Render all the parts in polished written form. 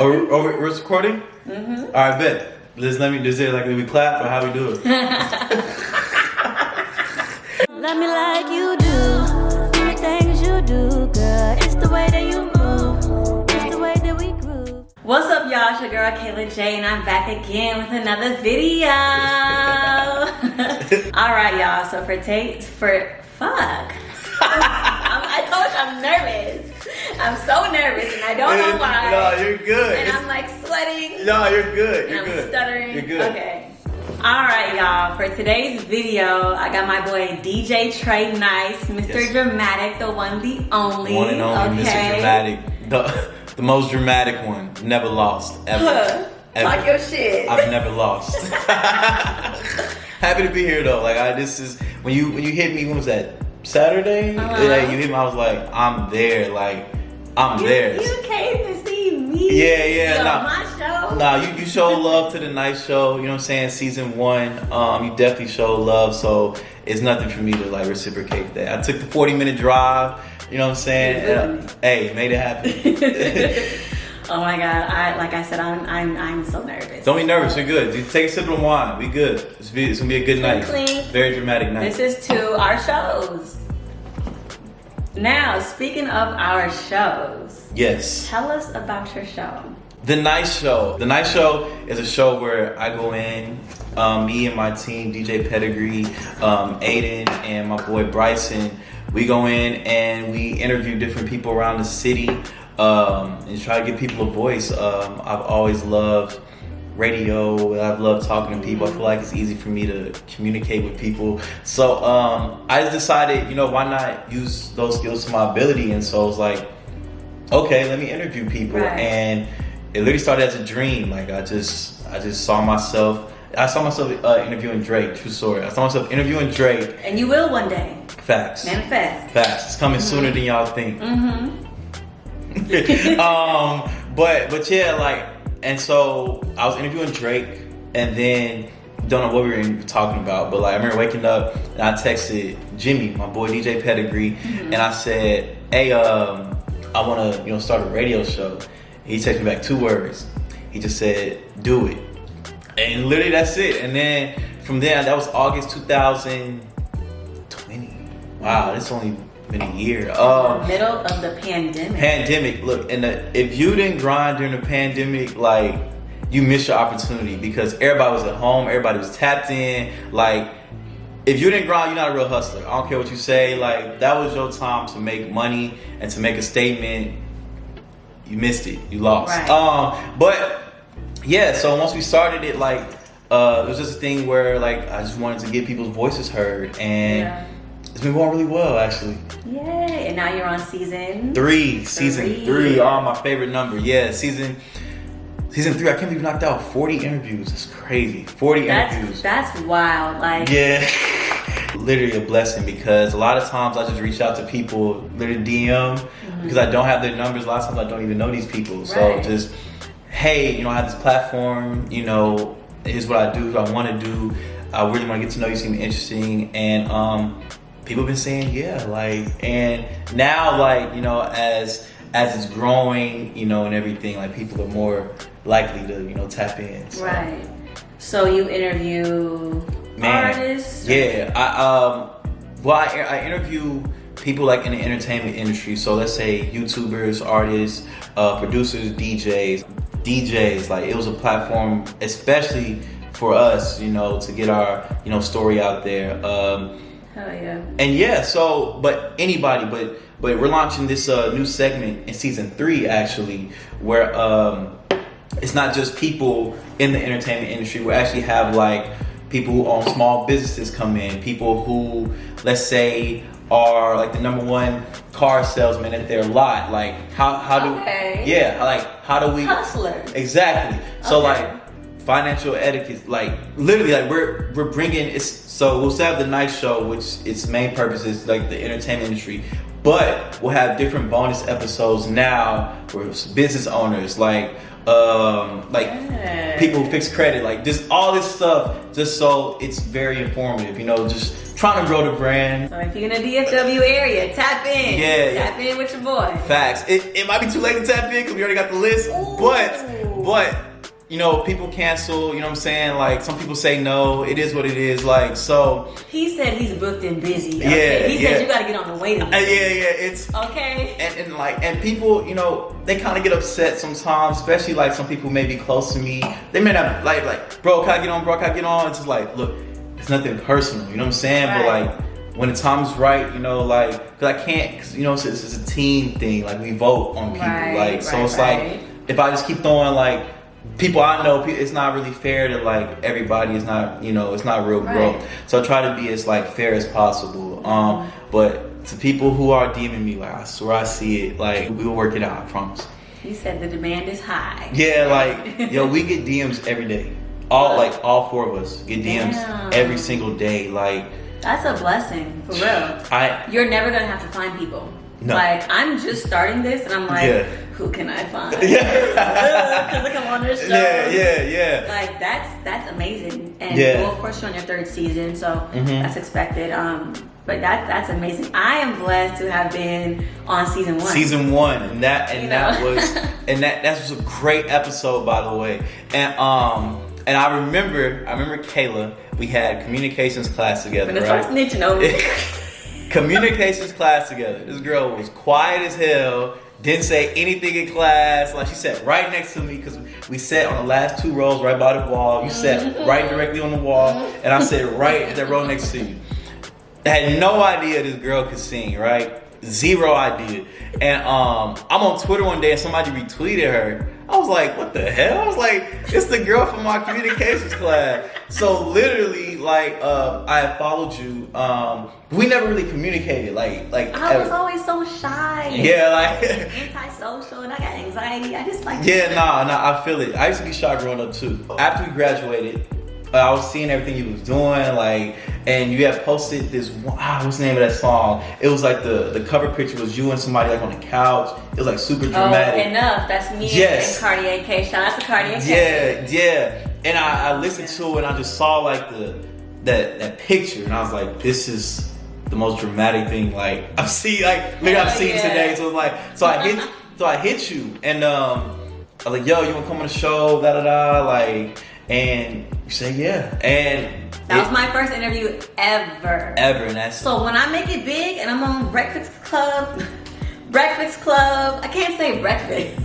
we're recording? Mm-hmm. All right, bet. Let me just like we clap or how we do it. Love me like you do the things you do, girl. It's the way that you move. It's the way that we groove. What's up, y'all? It's your girl Kayla J, and I'm back again with another video. All right, y'all. So I told you I'm nervous. I'm so nervous, and I don't know why. No, you're good. And I'm like sweating. No, you're good. You're and good. I'm stuttering. You're good. Okay. All right, y'all. For today's video, I got my boy DJ TreyNice, Mr. Yes. Dramatic, the one, the only. One and only, okay. Mr. Dramatic, the most dramatic one. Never lost, ever. Ever. Talk your shit. I've never lost. Happy to be here though. Like this is when you hit me. When was that? Saturday? Yeah, you hit me. I was like, I'm there. Like I'm there. You came to see me. Yeah. On my show. Nah, you show love to the Nice Show. You know what I'm saying? Season 1. You definitely show love. So it's nothing for me to like reciprocate that. I took the 40-minute drive. You know what I'm saying? Hey, made it happen. Oh my God! Like I said, I'm so nervous. Don't be nervous. You're good. You take a sip of wine. We good. It's gonna be a good night. Clean. Very dramatic night. This is to our shows. Now, speaking of our shows, Yes. tell us about your show. The Nice Show. The Nice Show is a show where I go in, me and my team, DJ Pedigree, Aiden, and my boy Bryson. We go in and we interview different people around the city. And try to give people a voice. I've always loved radio. I've loved talking to people. I feel like it's easy for me to communicate with people. So I just decided, why not use those skills to my ability? And so I was like, okay, let me interview people. Right. And it literally started as a dream. Like I just saw myself. I saw myself interviewing Drake. True story. I saw myself interviewing Drake. And you will one day. Facts. Manifest. Facts. It's coming sooner than y'all think. Mm-hmm. but yeah, like, and so I was interviewing Drake, and then don't know what we were even talking about, but like I remember waking up and I texted Jimmy, my boy DJ Pedigree, and I said, hey, I want to start a radio show. He texted me back 2 words. He just said, do it, and literally that's it. And then from there, that was August 2020. Wow, it's only been a year. Middle of the pandemic. Pandemic. Look, and if you didn't grind during the pandemic, like you missed your opportunity because everybody was at home, everybody was tapped in. Like, if you didn't grind, you're not a real hustler. I don't care what you say. Like, that was your time to make money and to make a statement. You missed it. You lost. Right. But yeah. So once we started it, like, it was just a thing where like I just wanted to get people's voices heard and. It's been going really well, actually. Yay! And now you're on season 3. Season 3. Oh, my favorite number. Yeah, season 3. I can't believe we knocked out 40 interviews. That's crazy. 40 interviews. That's wild. Like, yeah, literally a blessing because a lot of times I just reach out to people, literally DM, because I don't have their numbers. A lot of times I don't even know these people. So just, hey, I have this platform. Here's what I do. What I want to do. I really want to get to know you. Seem interesting, and people have been saying and now as it's growing, and everything, like people are more likely to tap in. So. Right. So you interview artists? Yeah. I interview people like in the entertainment industry. So let's say YouTubers, artists, producers, DJs. Like it was a platform, especially for us, to get our story out there. Hell yeah. And yeah, but anybody, but we're launching this new segment in season 3 actually, where it's not just people in the entertainment industry. We actually have like people who own small businesses come in, people who, let's say, are like the #1 car salesman at their lot. Like how do how do we hustlers? Exactly. So like financial etiquette, like literally, like we're bringing it. So we'll still have the Nice Show, which its main purpose is like the entertainment industry, but we'll have different bonus episodes now for business owners, like people who fix credit, like just all this stuff, just so it's very informative. Just trying to grow the brand. So if you're in the DFW area, tap in. Yeah, tap in with your boy. Facts. It might be too late to tap in because we already got the list. Ooh. But you know, people cancel. You know what I'm saying? Like some people say no. It is what it is. Like so. He said he's booked and busy. Okay? Yeah, He said you got to get on the waiting list. It's okay. And people, you know, they kind of get upset sometimes, especially like some people may be close to me. They may not like, bro, can I get on? Bro, can I get on? It's just like, look, it's nothing personal. You know what I'm saying? Right. But like when the time's right, you know, like, cause I can't, cause you know, it's a team thing. Like we vote on people. Like so, it's like if I just keep throwing like. People I know, it's not really fair to like everybody. It's not, you know, it's not real growth. So I try to be as like fair as possible. But to people who are DMing me, like I swear I see it. Like we will work it out. I promise. He said the demand is high. Yeah, like yo, we get DMs every day. All four of us get DMs every single day. Like that's a blessing for real. You're never gonna have to find people. No. Like I'm just starting this, and I'm like, who can I find? Because I come on this show. Yeah. Like that's amazing, and well, of course you're on your third season, so that's expected. But that's amazing. I am blessed to have been on season 1. Season 1, and that was a great episode, by the way. And I remember Kála. We had communications class together. When right? Need to know. Communications class together. This girl was quiet as hell. Didn't say anything in class. Like she sat right next to me because we sat on the last 2 rows right by the wall. You sat right directly on the wall, and I sat right at that row next to you. I had no idea this girl could sing, right? Zero idea. And I'm on Twitter one day and somebody retweeted her. I was like, what the hell? I was like, it's the girl from my communications class. So literally, like, I had followed you. We never really communicated. Like I was always so shy. Yeah, like antisocial, and I got anxiety. I just like. Yeah, nah, I feel it. I used to be shy growing up too. After we graduated, I was seeing everything you was doing, like, and you had posted this. What's the name of that song? It was like the cover picture was you and somebody like on the couch. It was like super dramatic. Oh, Enough. That's me and Cartier K. Shout out to Cartier K. Yeah. And I listened to it and I just saw like that picture and I was like, this is the most dramatic thing like I've seen today. So like, so I hit you and I was like, yo, you wanna come on the show? Like, and you say yeah, and that was my first interview ever. And that's so when I make it big and I'm on Breakfast Club. I can't say breakfast.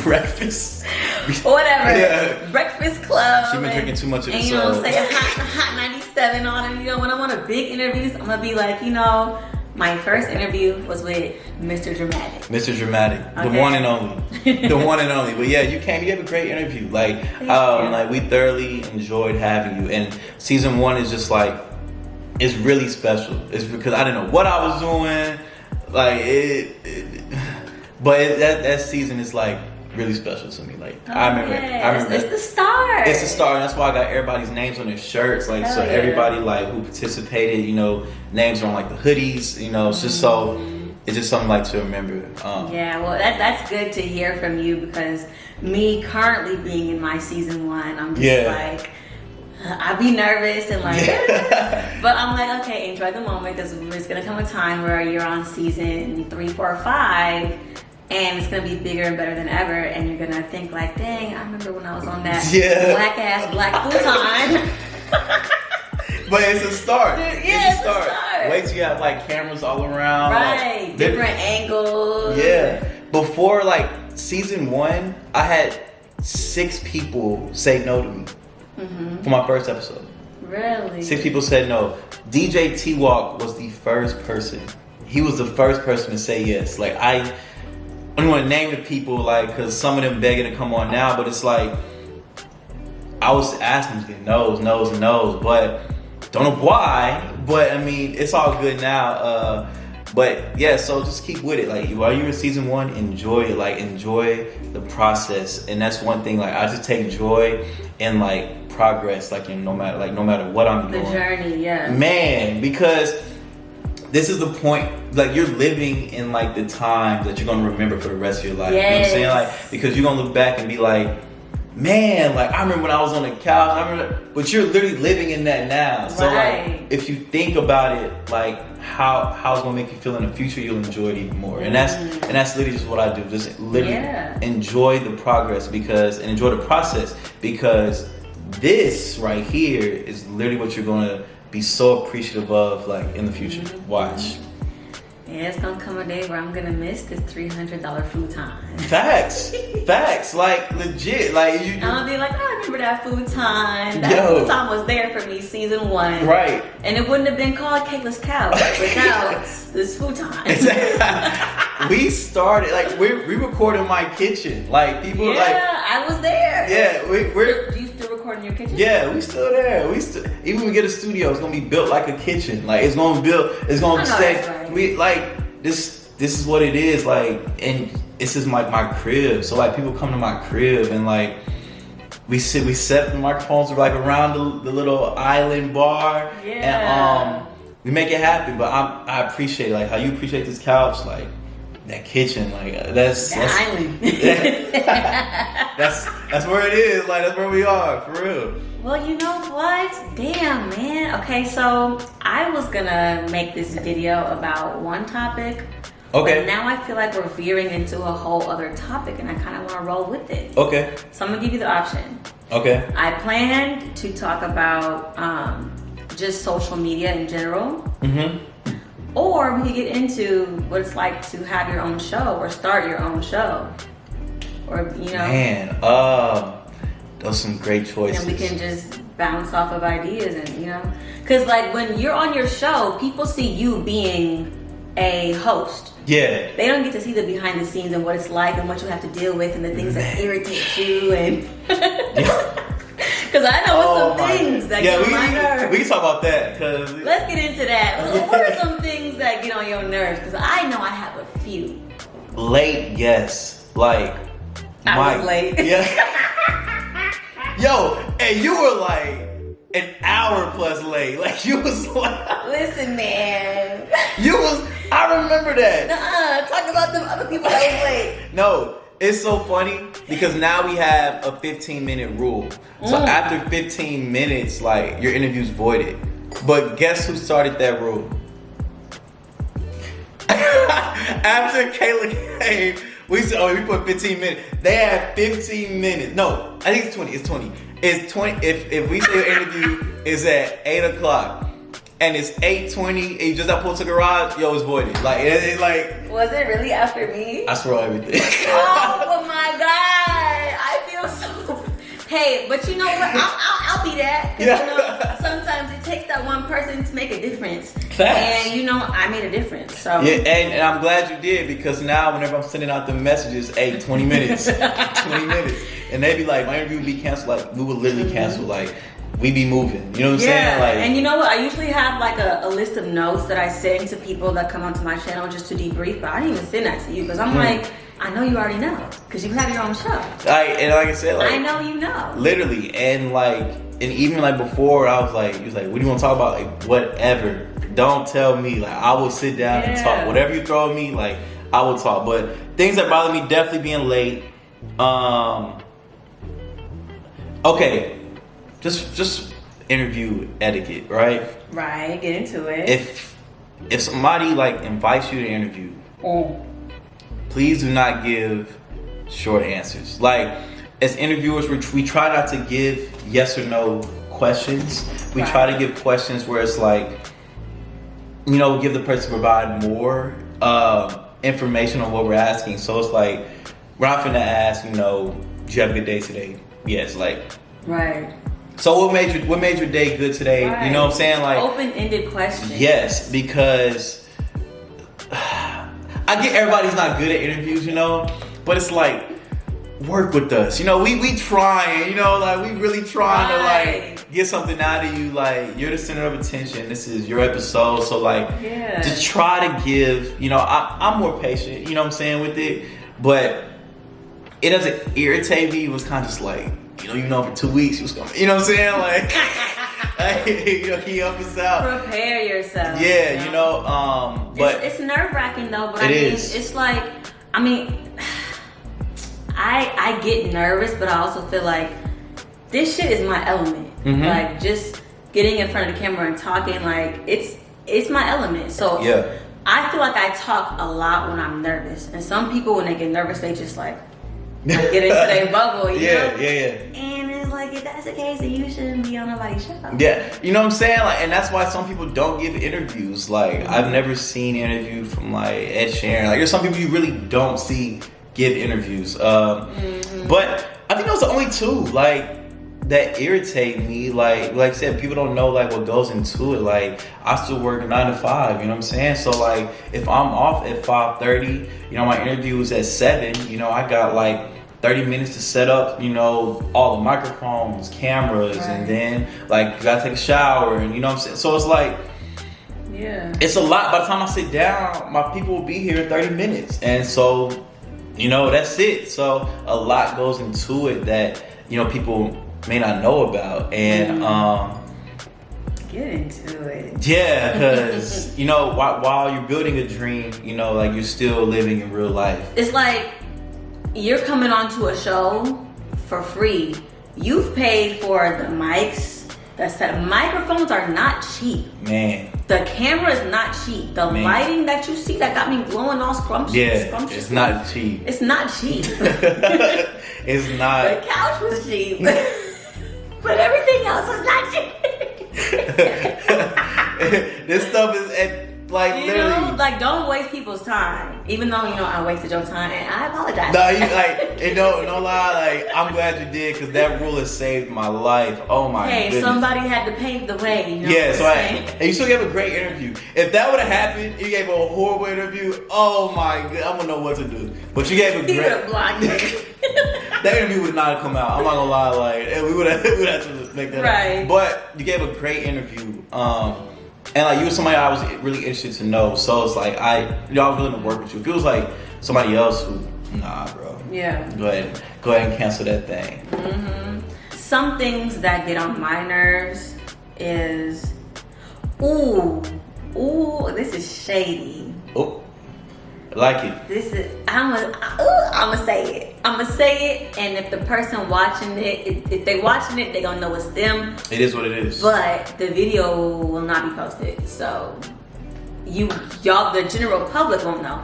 Breakfast. Whatever. Yeah. Breakfast Club. She been drinking too much of and you know, say a hot 97 on it. You know, when I'm on a big interviews, I'm gonna be like, you know, my first interview was with Mr. Dramatic. Mr. Dramatic, okay. The one and only. The one and only. But yeah, you came. You have a great interview. Like, like we thoroughly enjoyed having you. And season 1 is just like, it's really special. It's because I didn't know what I was doing. Like that season is like really special to me. Like I remember. It's the start. It's the start. And that's why I got everybody's names on their shirts. Like so, everybody like who participated, you know, names are on like the hoodies. You know, it's just so. It's just something like to remember. Yeah, well, that's good to hear from you because me currently being in my season 1, I'm just like. I'd be nervous and like, but I'm like, okay, enjoy the moment because there's gonna come a time where you're on season 3, 4, 5, and it's gonna be bigger and better than ever, and you're gonna think like, dang, I remember when I was on that black futon. But it's a start. It's a start. Wait till you have like cameras all around, right? Like, different angles. Yeah. Before like season 1, I had 6 people say no to me. For my first episode. Really? 6 people said no. DJ T-Walk was the first person. He was the first person to say yes. Like I don't want to name the people like because some of them begging to come on now, but it's like I was asking them no's, but don't know why. But I mean, it's all good now. But yeah, so just keep with it. Like while you're in season 1, enjoy it. Like enjoy the process, and that's one thing. Like I just take joy in like progress. Like no matter what I'm doing. The journey, yeah. Man, because this is the point. Like you're living in like the time that you're gonna remember for the rest of your life. Yes. You know what I'm saying? Like because you're gonna look back and be like, man, like I remember when I was on the couch, but you're literally living in that now. So like, if you think about it, like how it's gonna make you feel in the future, you'll enjoy it even more. And that's literally just what I do. Just literally enjoy the progress and enjoy the process, because this right here is literally what you're gonna be so appreciative of, like in the future. Watch. Yeah, it's gonna come a day where I'm gonna miss this $300 futon. Facts, like legit, like I'm gonna be like, I remember that futon. That futon was there for me season 1, right? And it wouldn't have been called Kayla's Couch without this futon. We started like we record in my kitchen, like people like I was there. Yeah, we're. Do you still record in your kitchen? Yeah, we still there. Even when we get a studio, it's gonna be built like a kitchen. Like it's gonna stay. Right. We like this is what it is, like, and this is my crib. So like people come to my crib and like we set the microphones like around the little island bar, and we make it happen. But I appreciate like how you appreciate this couch, like that kitchen, like that's island. That's where it is. Like that's where we are for real. Well, you know what? Damn, man. Okay, so I was gonna make this video about one topic. Okay. But now I feel like we're veering into a whole other topic, and I kind of want to roll with it. Okay. So I'm gonna give you the option. Okay. I planned to talk about just social media in general. Mm-hmm. Or we could get into what it's like to have your own show or start your own show. Or, you know. Man, those are some great choices. And we can just bounce off of ideas and, you know. Because, like, when you're on your show, people see you being a host. Yeah. They don't get to see the behind the scenes and what it's like and what you have to deal with and the things that irritate you and... Because I know some things that get on my nerves. We can talk about that. Cause let's get into that. What are some things that get on your nerves? Because I know I have a few. Late, yes. Like, I was late. Yeah. Yo, and you were like an hour plus late. Like, you was like... Listen, man. I remember that. Talk about them other people that was late. No. It's so funny because now we have a 15-minute rule. So after 15 minutes, like, your interview's voided. But guess who started that rule? After Kayla came, we said, we put 15 minutes. They had 15 minutes. No, I think it's 20. It's 20. It's 20. If we say your interview is at 8 o'clock and it's 8:20 and you just got pulled to the garage, yo, it's voided. Like, it's like... Was it really after me? I swear on everything. Oh my God. I feel so... Hey, but you know what? I'll be that. Yeah. You know, sometimes it takes that one person to make a difference. Facts. And you know, I made a difference. So yeah, and I'm glad you did, because now whenever I'm sending out the messages, 20 minutes, 20 minutes, and they be like, my interview would be canceled. Like, we would literally cancel. Like, we be moving. You know what I'm saying? Like, and you know what? I usually have like a list of notes that I send to people that come onto my channel just to debrief. But I didn't even send that to you because I'm like, I know you already know because you have your own show. And like I said, like, I know you know. Literally, and like, and even like before, I was like, he was like, what do you want to talk about? Like, whatever. Don't tell me. Like, I will sit down and talk. Whatever you throw at me, like, I will talk. But things that bother me, definitely being late. Okay, just interview etiquette, right? Right. Get into it. If somebody like invites you to interview, please do not give short answers. Like, as interviewers, we try not to give yes or no questions. We try to give questions where it's like, you know, give the person provide more information on what we're asking. So it's like, we're not finna ask, you know, did you have a good day today? Yes, like. Right. So what made your day good today? Right. You know what I'm saying? Like, open-ended question. Yes, because I get everybody's not good at interviews, you know, but it's like, work with us. You know, we trying, you know, like, we really trying to like get something out of you. Like, you're the center of attention. This is your episode. So like, to try to give, you know, I'm more patient, you know what I'm saying, with it, but it doesn't irritate me. It was kind of just like, you know, for 2 weeks he was coming. You know what I'm saying? Like, you know, he up us out. Prepare yourself. Yeah, you know, but it's nerve-wracking though. But it's like, I I get nervous, but I also feel like this shit is my element. Like just getting in front of the camera and talking, like it's my element. So yeah. I feel like I talk a lot when I'm nervous, and some people when they get nervous, they just like get into their bubble. You know? And it's like, if that's the case, then you shouldn't be on nobody's show. Yeah, you know what I'm saying? Like, and that's why some people don't give interviews. Like, I've never seen an interview from like Ed Sheeran. Like, there's some people you really don't see give interviews. But I think those are the only two like that irritate me. Like I said, people don't know like what goes into it. Like, I still work 9 to 5. You know what I'm saying? So like, if I'm off at 5:30, you know, my interview is at 7. You know, I got like 30 minutes to set up, you know, all the microphones, cameras, and then like you gotta take a shower, and you know what I'm saying? So it's like, it's a lot. By the time I sit down, my people will be here in 30 minutes. And so, you know, that's it. So a lot goes into it that, you know, people may not know about. And get into it. Yeah, because you know, while you're building a dream, you know, like you're still living in real life. It's like you're coming onto a show for free. You've paid for the mics. The microphones are not cheap. Man. The camera is not cheap. The lighting that you see that got me glowing all scrumptious. Yeah, it's not cheap. It's not cheap. It's not. The couch was cheap. But everything else was not cheap. This stuff is like, you literally, know, like, don't waste people's time. Even though, you know, I wasted your time, and I apologize. No, you like, and no lie, like, I'm glad you did, because that rule has saved my life. Oh my goodness. Somebody had to pave the way, you know. Yeah, so and you still gave a great interview. If that would have happened, you gave a horrible interview, oh my god, I wouldn't know what to do. But you gave a great. He would have blocked me. That interview would not have come out. I'm not gonna lie, like, we would have to make that right. Up. But you gave a great interview. And like, you were somebody I was really interested to know. So it's like, I was willing to work with you. If it was like somebody else who, nah, bro. Yeah. Go ahead and cancel that thing. Some things that get on my nerves is, ooh, this is shady. Oh, I like it. This is, I'ma say it. I'ma say it, and if the person watching it, if they watching it, they gonna know it's them. It is what it is. But the video will not be posted, so y'all, the general public won't know.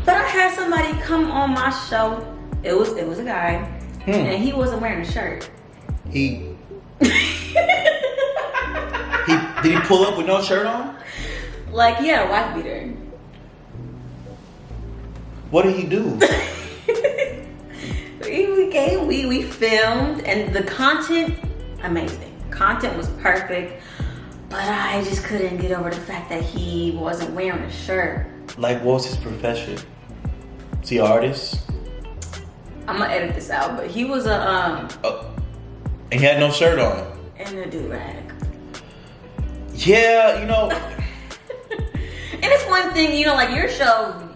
But I had somebody come on my show. It was a guy, and he wasn't wearing a shirt. Did he pull up with no shirt on? Like, he had a wife beater. What did he do? We filmed, and the content, amazing. Content was perfect, but I just couldn't get over the fact that he wasn't wearing a shirt. Like, what was his profession? Is he an artist? I'm gonna edit this out, but he was a and he had no shirt on. And a do-rag. Yeah, you know. And it's one thing, you know, like your show,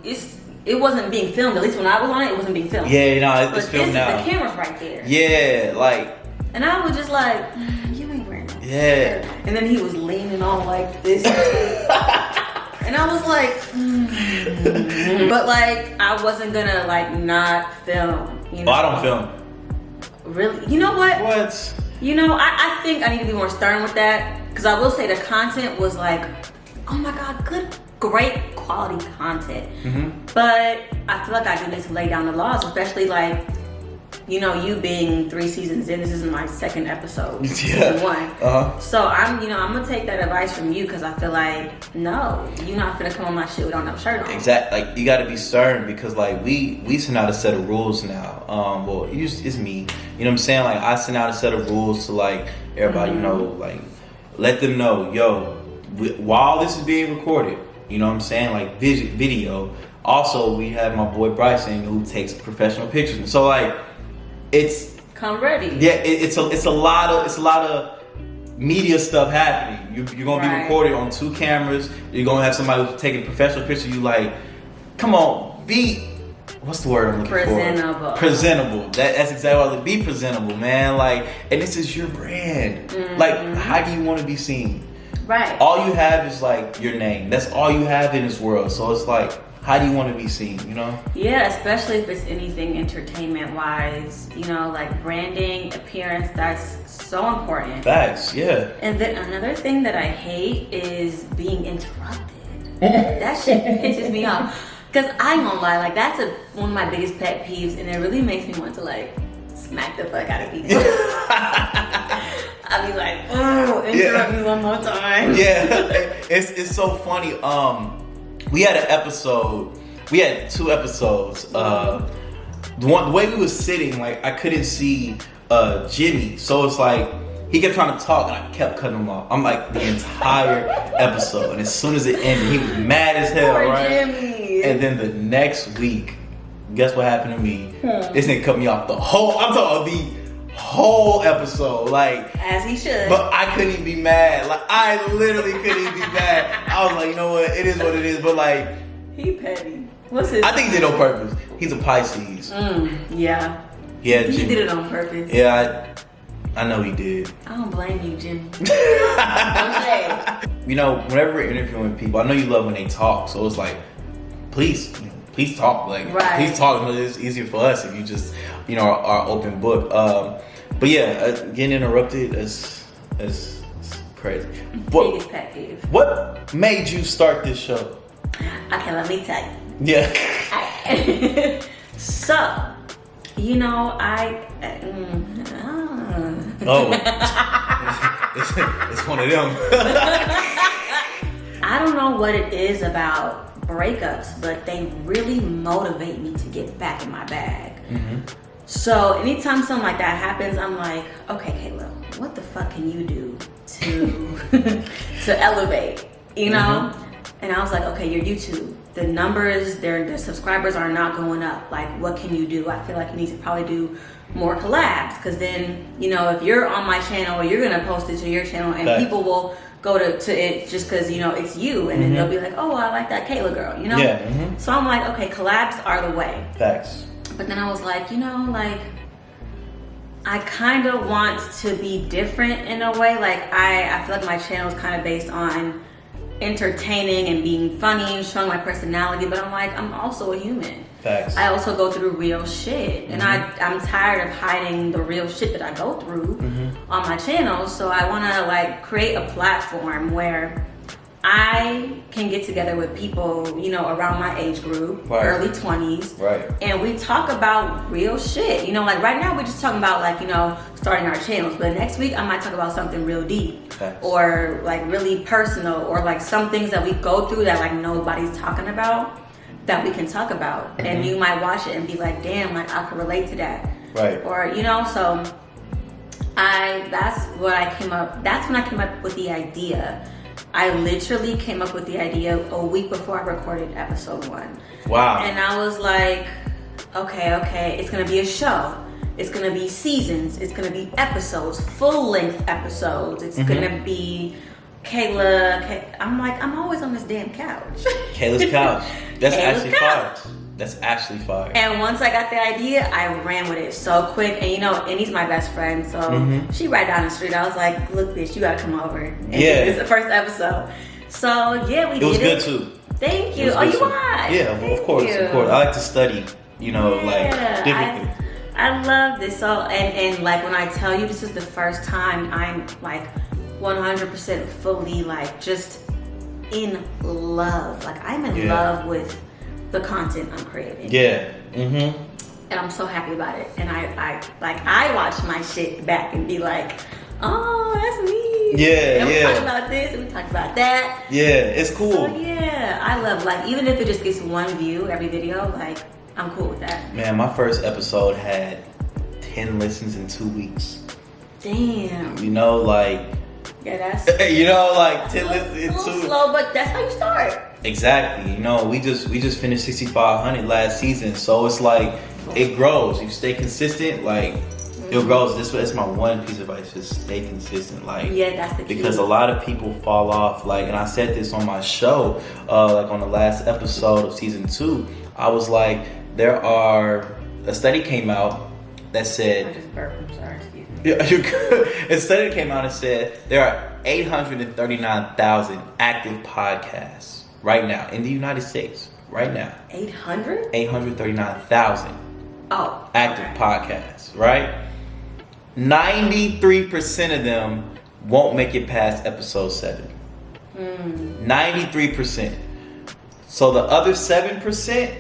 it wasn't being filmed. At least when I was on it, it wasn't being filmed. Yeah, no, it's filmed now. The camera's right there. Yeah, like. And I was just like, you ain't wearing no shirt. And then he was leaning on like this. And I was like, but like, I wasn't gonna like not film. You know? Oh, I don't film. Really? You know what? What? You know, I think I need to be more stern with that, because I will say the content was like, oh my god, great quality content. But I feel like I do need to lay down the laws, especially like, you know, you being 3 seasons in. This is my 2nd episode, season 1. So I'm gonna take that advice from you, because I feel like, no, you're not gonna come on my shit without no shirt on. Exactly. Like, you gotta be stern, because like we send out a set of rules now. Well, it's me. You know what I'm saying? Like, I send out a set of rules to like everybody. You know, like, let them know, yo, while this is being recorded, you know what I'm saying? Like, video. Also, we have my boy Bryson, who takes professional pictures. And so like, it's come ready. Yeah, it's a lot of media stuff happening. You're gonna be recorded on 2 cameras. You're gonna have somebody who's taking a professional picture. You like, come on, what's the word I'm looking presentable. For? Presentable. That's exactly what I was. Be presentable, man. Like, and this is your brand. Like, how do you want to be seen? Right. All you have is like your name. That's all you have in this world. So it's like, how do you want to be seen, you know? Yeah, especially if it's anything entertainment wise, you know, like branding, appearance, that's so important. Facts, yeah. And then another thing that I hate is being interrupted. That shit pisses me off. Because I ain't gonna lie, like that's one of my biggest pet peeves, and it really makes me want to like smack the fuck out of people. I'll be like, oh, interrupt me one more time. Yeah, it's so funny. We had an episode. We had 2 episodes. The way we was sitting, like I couldn't see Jimmy, so it's like he kept trying to talk, and I kept cutting him off. I'm like the entire episode, and as soon as it ended, he was mad as hell, Poor right? Jimmy. And then the next week, guess what happened to me? This nigga cut me off the whole. I'm talking the whole episode, like as he should. But I couldn't even be mad. Like I literally couldn't even be mad. I was like, you know what? It is what it is. But like, he petty. What's his? I think he did it on purpose. He's a Pisces. Yeah. Yeah, He did it on purpose. Yeah, I know he did. I don't blame you, Jimmy. Don't say. You know, whenever we're interviewing people, I know you love when they talk. So it's like, please talk. Like, please talk. It's easier for us if you just, you know, are open book. But yeah, getting interrupted is crazy. Biggest pet peeve. What made you start this show? Okay, let me tell you. Yeah. So, you know, it's one of them. I don't know what it is about breakups, but they really motivate me to get back in my bag. Mm-hmm. So anytime something like that happens, I'm like, okay, Kayla, what the fuck can you do to to elevate? You know? Mm-hmm. And I was like, okay, your YouTube, the numbers, their subscribers are not going up. Like, what can you do? I feel like you need to probably do more collabs, because then, you know, if you're on my channel, you're gonna post it to your channel, and people will go to it just because, you know, it's you, and then they'll be like, oh, I like that Kayla girl, you know? Yeah. Mm-hmm. So I'm like, okay, collabs are the way. Facts. But then I was like, you know, like, I kind of want to be different in a way. Like, I feel like my channel is kind of based on entertaining and being funny, showing my personality, but I'm like, I'm also a human. Facts. I also go through real shit, and I'm tired of hiding the real shit that I go through on my channel. So I want to like create a platform where I can get together with people, you know, around my age group, early 20s, and we talk about real shit. You know, like right now we're just talking about like, you know, starting our channels, but next week I might talk about something real deep, or like really personal, or like some things that we go through that like nobody's talking about, that we can talk about. And you might watch it and be like, damn, like I can relate to that. Or, you know, so that's when I came up with the idea. I literally came up with the idea a week before I recorded episode 1. Wow. And I was like, okay, it's gonna be a show. It's gonna be seasons. It's gonna be episodes, full length episodes. It's gonna be Kayla. I'm like, I'm always on this damn couch. Kayla's couch. That's Kayla's actually couch. fire. That's actually fire. And once I got the idea, I ran with it so quick. And you know, and he's my best friend, so she right down the street. I was like, look, bitch, you gotta come over. And it's the first episode. So yeah, we did it. It was good too. Thank you. Oh, you watched? Yeah, well, of course. I like to study, you know, like different things. I love this. So, and like when I tell you this is the first time I'm like 100% fully like just in love. Like I'm in love with the content I'm creating. Yeah. Mm-hmm. And I'm so happy about it. And I watch my shit back and be like, oh, that's me. Yeah, and we talk about this and we talk about that. Yeah, it's cool. So yeah, I love, like, even if it just gets one view every video, like, I'm cool with that. Man, my first episode had 10 listens in 2 weeks. Damn. You know, like. Yeah, that's. You know, like 10 listens in 2 weeks. Slow, but that's how you start. Exactly. You know, we just finished 6,500 last season, so it's like it grows. You stay consistent, like it grows. That's my one piece of advice: just stay consistent. Like that's the key. Because a lot of people fall off. Like, and I said this on my show, like on the last episode of season 2. I was like, a study came out that said. I just burped. I'm sorry. Excuse me. Yeah, you're good. A study came out and said there are 839,000 active podcasts right now in the United States, right now. 800? 839,000 active okay. podcasts, right? 93% of them won't make it past episode 7. 93%. So the other 7%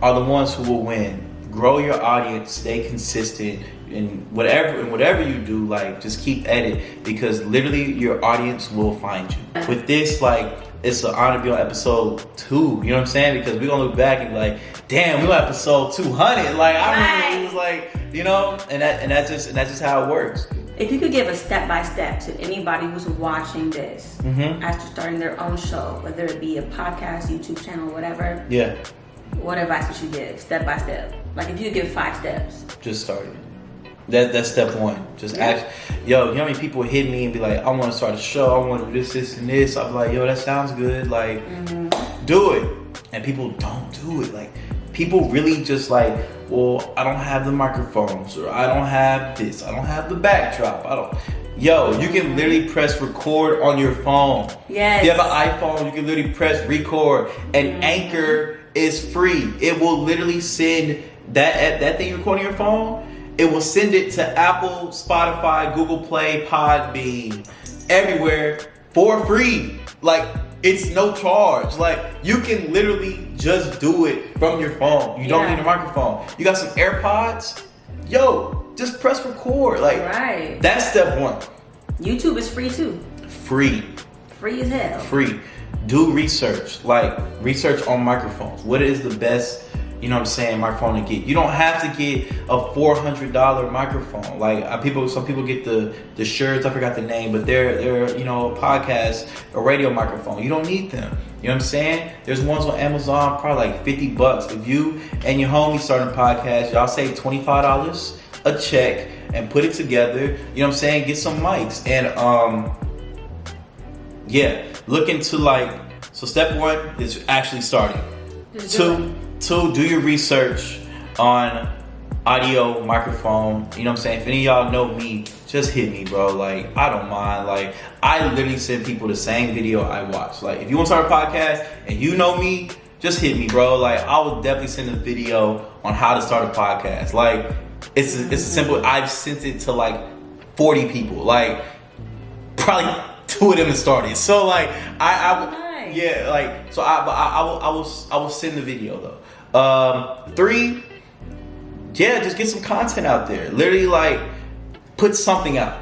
are the ones who will win. Grow your audience, stay consistent, and whatever you do, like, just keep at it, because literally your audience will find you. With this, like, it's an honor to be on episode 2. You know what I'm saying? Because we're gonna look back and be like, damn, we on episode 200. Like, I remember it was like, you know, and that's just how it works. If you could give a step-by-step to anybody who's watching this as to starting their own show, whether it be a podcast, YouTube channel, whatever. Yeah. What advice would you give, step-by-step? Like, if you could give 5 steps. Just start it. That's step 1. Just ask. Yo, you know how many people hit me and be like, I want to start a show, I want to do this, and this. I'm like, yo, that sounds good. Like, do it. And people don't do it. Like, people really just like, well, I don't have the microphones, or I don't have this, I don't have the backdrop, I don't. Yo, you can literally press record on your phone. Yes. If you have an iPhone, you can literally press record, and Anchor is free. It will literally send that thing you're recording your phone. It will send it to Apple, Spotify, Google Play, Podbean, everywhere for free. Like, it's no charge. Like, you can literally just do it from your phone. You don't need a microphone. You got some AirPods? Yo, just press record. Like, that's step 1. YouTube is free too. Free. Free as hell. Free. Do research. Like, research on microphones. What is the best, you know what I'm saying, microphone to get? You don't have to get a $400 microphone. Like, some people get the Shure, I forgot the name, but they're you know, a podcast, a radio microphone. You don't need them. You know what I'm saying? There's ones on Amazon, probably like $50. If you and your homie starting a podcast, y'all save $25 a check and put it together. You know what I'm saying? Get some mics and look into, like, so step 1 is actually starting. Two, do your research on audio, microphone. You know what I'm saying? If any of y'all know me, just hit me, bro. Like, I don't mind. Like, I literally send people the same video I watch. Like, if you want to start a podcast and you know me, just hit me, bro. Like, I will definitely send a video on how to start a podcast. Like, it's a simple. I've sent it to like 40 people. Like, probably 2 of them have started. So, like, I will send the video though. 3, just get some content out there. Literally, like, put something out.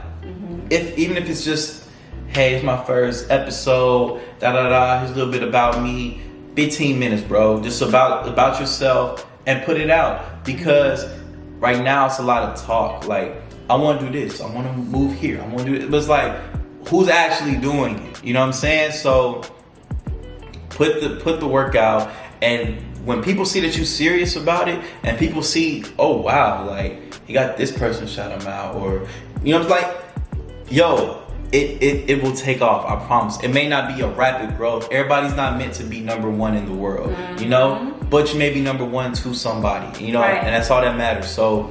Even if it's just, hey, it's my first episode, here's a little bit about me. 15 minutes, bro. Just about yourself, and put it out. Because right now it's a lot of talk. Like, I want to do this, I want to move here, I want to do it. But it's like, who's actually doing it? You know what I'm saying? So put the work out, and when people see that you're serious about it, and people see, oh wow, like, you got this person shout him out, or, you know, it's like, yo, it will take off. I promise. It may not be a rapid growth. Everybody's not meant to be number 1 in the world, you know, but you may be number 1 to somebody, you know, and that's all that matters. So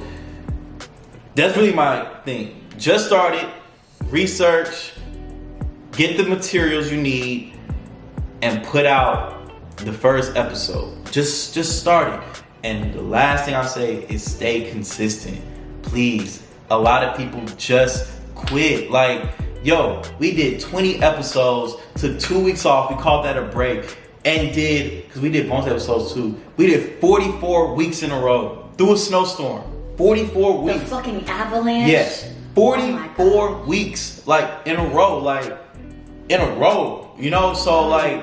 that's really my thing. Just start it, research, get the materials you need, and put out the first episode. Just start it. And the last thing I say is stay consistent. Please. A lot of people just quit. Like, yo, we did 20 episodes, took 2 weeks off, we called that a break, and because we did bonus episodes too, we did 44 weeks in a row through a snowstorm. 44 weeks. The fucking avalanche? Yes. 44 weeks, like, in a row, you know? So, like,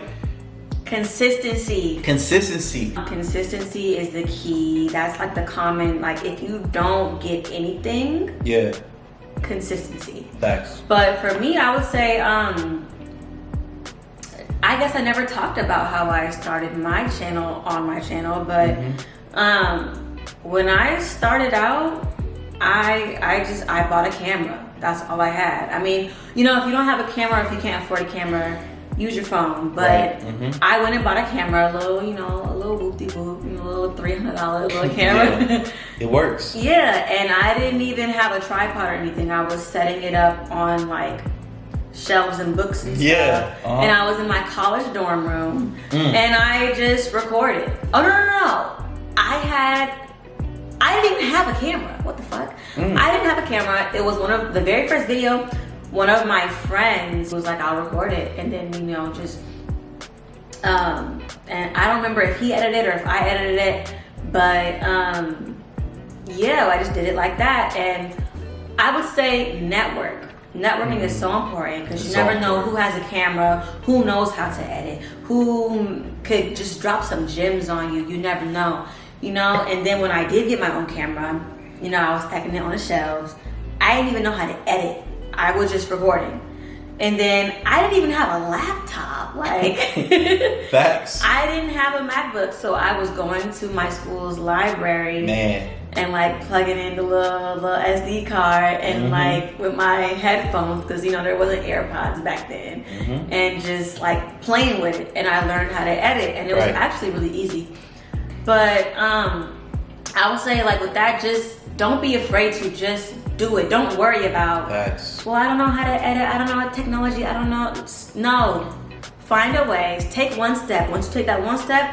Consistency. Consistency is the key. That's like the common, like, if you don't get anything, consistency. Facts. But for me, I would say, I guess I never talked about how I started my channel on my channel, but when I started out, I bought a camera. That's all I had. I mean, you know, if you don't have a camera, if you can't afford a camera, use your phone. But I went and bought a camera, a little whoop-de-whoop, a little $300 little camera. It works. Yeah, and I didn't even have a tripod or anything. I was setting it up on, like, shelves and books and Yeah, stuff. And I was in my college dorm room and I just recorded. Oh no. I didn't even have a camera. What the fuck? I didn't have a camera. It was one of the very first video. One of my friends was like, I'll record it. And then, you know, just, and I don't remember if he edited or if I edited it, but yeah, I just did it like that. And I would say Networking is so important because you never know who has a camera, who knows how to edit, who could just drop some gems on you. You never know, you know? And then when I did get my own camera, you know, I was stacking it on the shelves. I didn't even know how to edit. I was just recording. And then I didn't even have a laptop. Like, facts. I didn't have a MacBook, so I was going to my school's library. Man. And like plugging in the little SD card and like with my headphones, because you know there wasn't AirPods back then, and just like playing with it. And I learned how to edit, and it was actually really easy. But I would say like with that, just don't be afraid to just do it. Don't worry about, well, I don't know how to edit, I don't know technology, I don't know. No, find a way, take one step. Once you take that one step,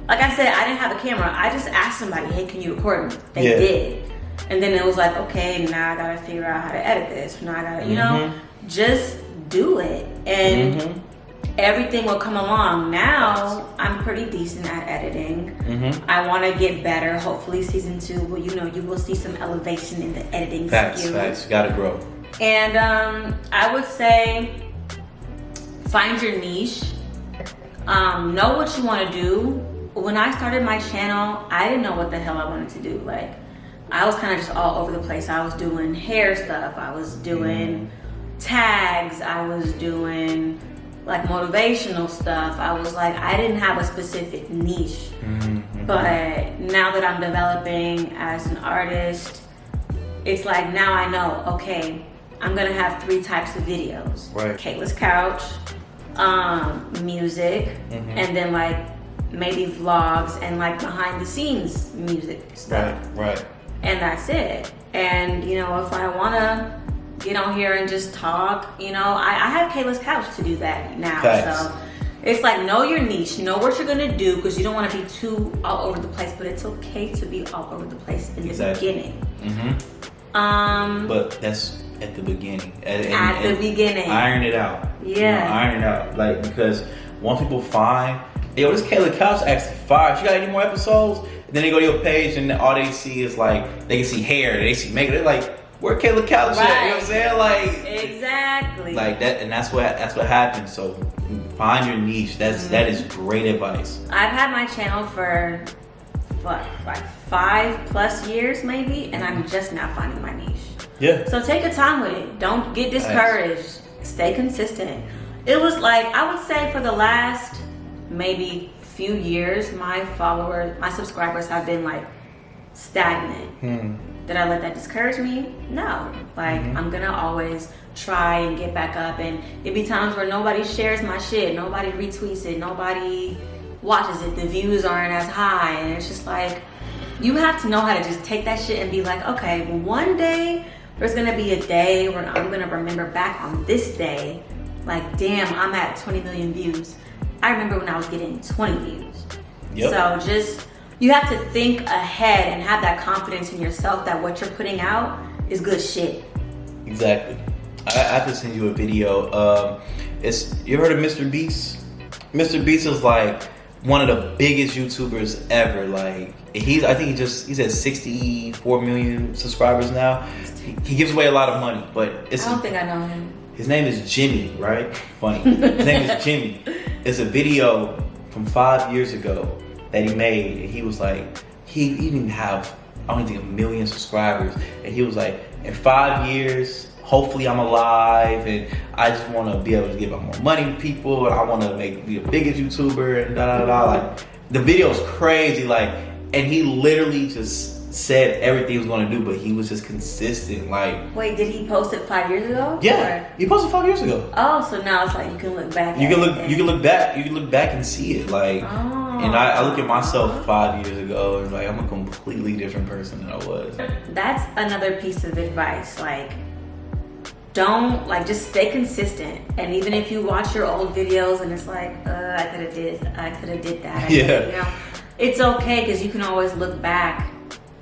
like I said, I didn't have a camera. I just asked somebody, hey, can you record me? They did. And then it was like, okay, now I gotta figure out how to edit this. Now I gotta, you know, just do it. And everything will come along. Now, I'm pretty decent at editing. I wanna get better. Hopefully season 2, well, you know, you will see some elevation in the editing skills. Facts, you gotta grow. And I would say, find your niche. Know what you wanna do. When I started my channel, I didn't know what the hell I wanted to do. Like, I was kind of just all over the place. I was doing hair stuff. I was doing tags. I was doing like motivational stuff. I was like, I didn't have a specific niche. But now that I'm developing as an artist, it's like now I know, okay, I'm gonna have 3 types of videos. Kayla's Couch, music, and then like maybe vlogs and like behind the scenes music stuff. And that's it. And you know, if I wanna get on here and just talk, you know, I have Kayla's Couch to do that now. So it's like, know your niche, know what you're gonna do, because you don't want to be too all over the place, but it's okay to be all over the place in the beginning. But that's at the beginning. At the beginning. Iron it out. Yeah. You know, iron it out. Like, because once people find, yo, this Kayla Couch actually fire. She got any more episodes? And then they go to your page and all they see is like, they can see hair, they see makeup. They're like, where Kayla Couch at? You know what I'm saying? Like, exactly. Like that, and that's what happens. So find your niche. That is great advice. I've had my channel for what, like 5+ years maybe, and I'm just now finding my niche. Yeah. So take your time with it. Don't get discouraged. Stay consistent. It was like, I would say for the last maybe few years, my subscribers have been like stagnant. Did I let that discourage me? No. Like, I'm gonna always try and get back up, and it'd be times where nobody shares my shit, nobody retweets it, nobody watches it, the views aren't as high, and it's just like, you have to know how to just take that shit and be like, okay, one day there's gonna be a day where I'm gonna remember back on this day, like, damn, I'm at 20 million views. I remember when I was getting 20 views. So just, you have to think ahead and have that confidence in yourself that what you're putting out is good shit. Exactly. I have to send you a video. You heard of Mr. Beast? Mr. Beast is like one of the biggest YouTubers ever. Like, I think he's at 64 million subscribers now. He gives away a lot of money, but I don't think I know him. His name is Jimmy, right? Funny. His name is Jimmy. It's a video from 5 years ago that he made, and he was like, he didn't have, I don't think, 1 million subscribers, and he was like, in 5 years, hopefully I'm alive, and I just want to be able to give out more money to people, and I want to be the biggest YouTuber, and da da da. Like, the video's crazy, like, and he literally just said everything he was going to do, but he was just consistent. Like, wait, did he post it 5 years ago? Yeah, he posted 5 years ago. Oh, so now it's like you can look back. You can look back and see it. Like, and I look at myself 5 years ago, and like, I'm a completely different person than I was. That's another piece of advice. Like, don't like, just stay consistent. And even if you watch your old videos and it's like, I could have did that. You know, it's okay, because you can always look back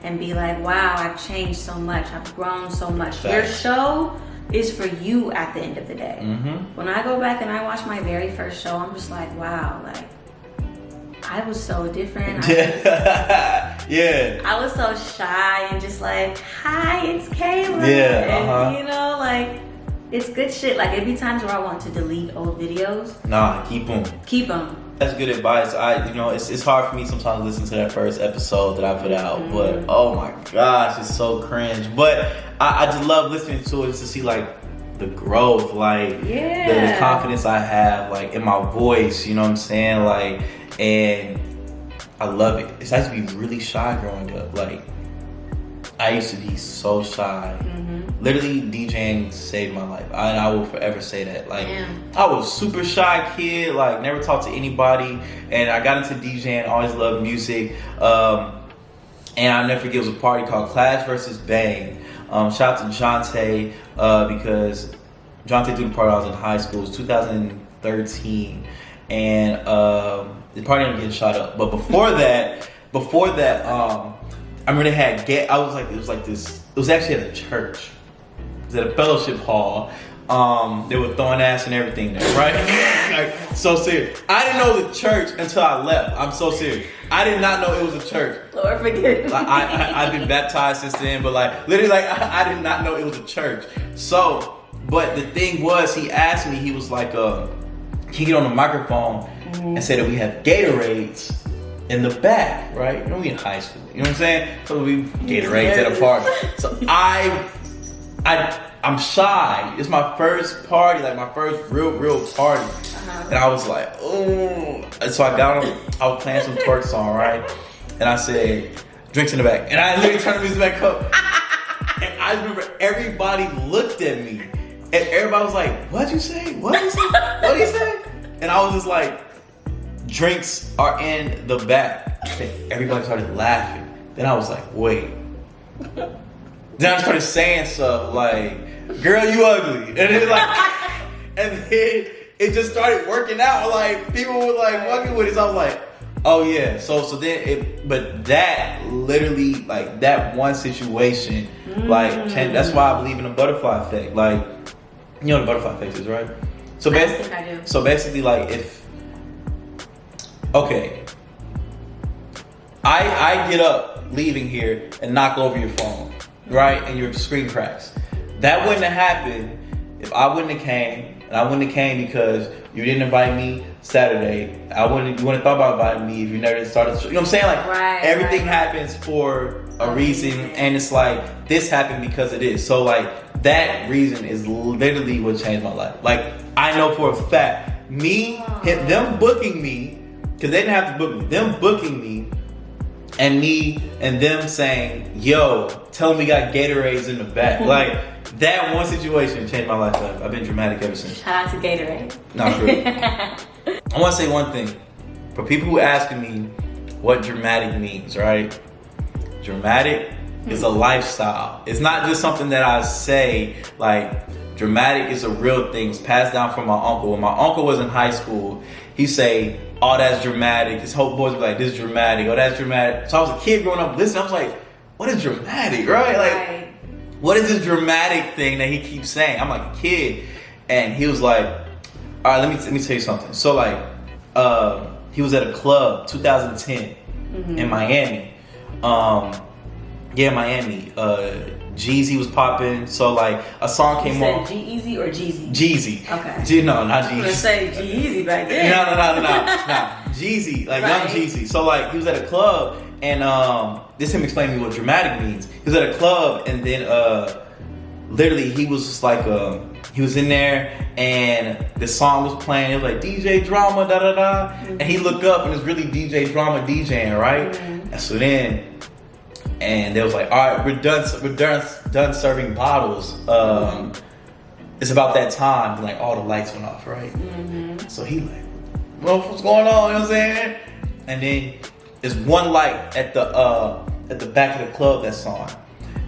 and be like, wow, I've changed so much. I've grown so much. Your show is for you at the end of the day. When I go back and I watch my very first show, I'm just like, wow, like, I was so different. I was so shy and just like, hi, it's Kayla. And, you know, like, it's good shit. Like, it'd be times where I want to delete old videos. Nah, keep them. Keep them. That's good advice. It's hard for me sometimes to listen to that first episode that I put out, but oh my gosh, it's so cringe. But I just love listening to it just to see like the growth, like the confidence I have, like in my voice. You know what I'm saying? Like, and I love it. It's nice to be really shy growing up. Like, I used to be so shy. Literally, DJing saved my life. I will forever say that. Like, I was a super shy kid, like never talked to anybody, and I got into DJing. Always loved music. And I'll never forget, it was a party called Clash versus Bang. Shout out to Jonte, because Jonte threw the party when I was in high school. It was 2013, and the party ended up getting shot up. But before that, I remember they had it was actually at a church. It was at a fellowship hall. They were throwing ass and everything there, right? Like, so serious. I didn't know the church until I left. I'm so serious. I did not know it was a church. Lord forgive me. Like, I've been baptized since then, but like literally, like I did not know it was a church. So, but the thing was, he asked me. He was like, he get on the microphone and say that we have Gatorades in the back, right? You know, we in high school. You know what I'm saying? So we Gatorades at a party. So I'm shy. It's my first party, like my first real party. And I was like, ooh. And so I got on, I was playing some twerk song, right? And I said, drinks in the back. And I literally turned the music back up. And I remember everybody looked at me. And everybody was like, what'd you say? What'd you say? What'd you say? And I was just like, drinks are in the back. And everybody started laughing. Then I was like, wait. Then I started saying stuff like, girl, you ugly. And then it just started working out. Like, people were like fucking with it. So I was like, oh yeah. So then but that literally, like that one situation, like that's why I believe in the butterfly effect. Like, you know what the butterfly effect is, right? So basically, I do. So basically, like I get up leaving here and knock over your phone, right? And your screen cracks. That wouldn't have happened if I wouldn't have came. And I wouldn't have came because you didn't invite me Saturday. You wouldn't have thought about inviting me if you never started. You know what I'm saying? Like, everything happens for a reason. And it's like, this happened because it is. So like, that reason is literally what changed my life. Like, I know for a fact, them booking me, because they didn't have to book me, them booking me, and me and them saying, yo, tell them we got Gatorades in the back. Like, that one situation changed my life. I've been dramatic ever since. Shout out to Gatorade. Not true. I want to say one thing. For people who asking me what dramatic means, right? Dramatic is a lifestyle. It's not just something that I say. Like, dramatic is a real thing. It's passed down from my uncle. When my uncle was in high school, he'd say, oh, that's dramatic. His whole boys would be like, this is dramatic. Oh, that's dramatic. So I was a kid growing up listening. I was like, what is dramatic, right? Like, what is this dramatic thing that he keeps saying? I'm like a kid. And he was like, all right, let me tell you something. So like, he was at a club, 2010 in Miami. Miami. Jeezy was popping. So like, a song came on. You said G-Eazy or Jeezy? Jeezy. Okay. No, not Jeezy. I was gonna say G-Eazy back then. No. Jeezy, like young Jeezy. So like, he was at a club, and this is him explaining what dramatic means. He was at a club, and then literally he was just like, he was in there, and the song was playing. It was like DJ Drama, da da da, and he looked up, and it's really DJ Drama DJing, right? And so then. And they was like, all right, we're done serving bottles. It's about that time. Like, all the lights went off, right? So he like, well, what's going on? You know what I'm saying? And then there's one light at the back of the club that's on,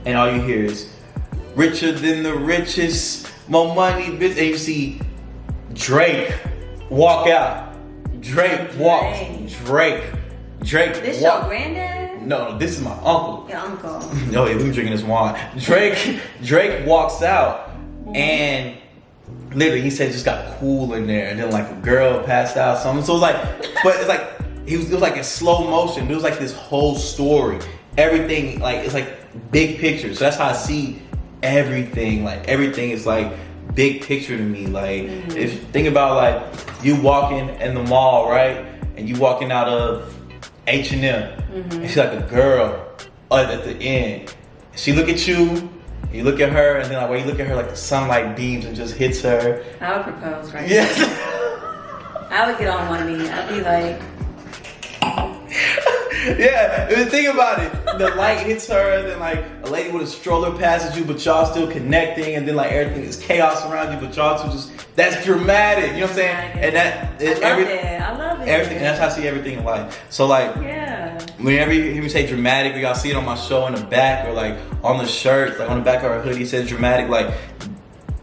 and all you hear is richer than the richest, more money, bitch. And you see Drake walk out. Drake walks. Drake This walk. your granddad? No, this is my uncle. Your uncle. No, we drinking this wine. Drake walks out, and literally he said it just got cool in there, and then like a girl passed out, something. So it was like, but it's like it was like in slow motion. It was like this whole story. Everything like it's like big picture. So that's how I see everything. Like everything is like big picture to me. Like if you think about like you walking in the mall, right, and you walking out of H&M, and she's like a girl at the end. She look at you, you look at her, and then like when you look at her, like the sunlight beams and just hits her. I would propose right Yes. now. I would get on one knee. I'd be like, Yeah, think about it. The light hits her, and then like a lady with a stroller passes you, but y'all still connecting, and then like everything is chaos around you, but y'all still just, that's dramatic. You know what I'm saying? And that is I love it. everything. And that's how I see everything in life. So like, Yeah. whenever you hear me say dramatic, or y'all see it on my show in the back, or like on the shirt, like on the back of our hoodie, it says dramatic. Like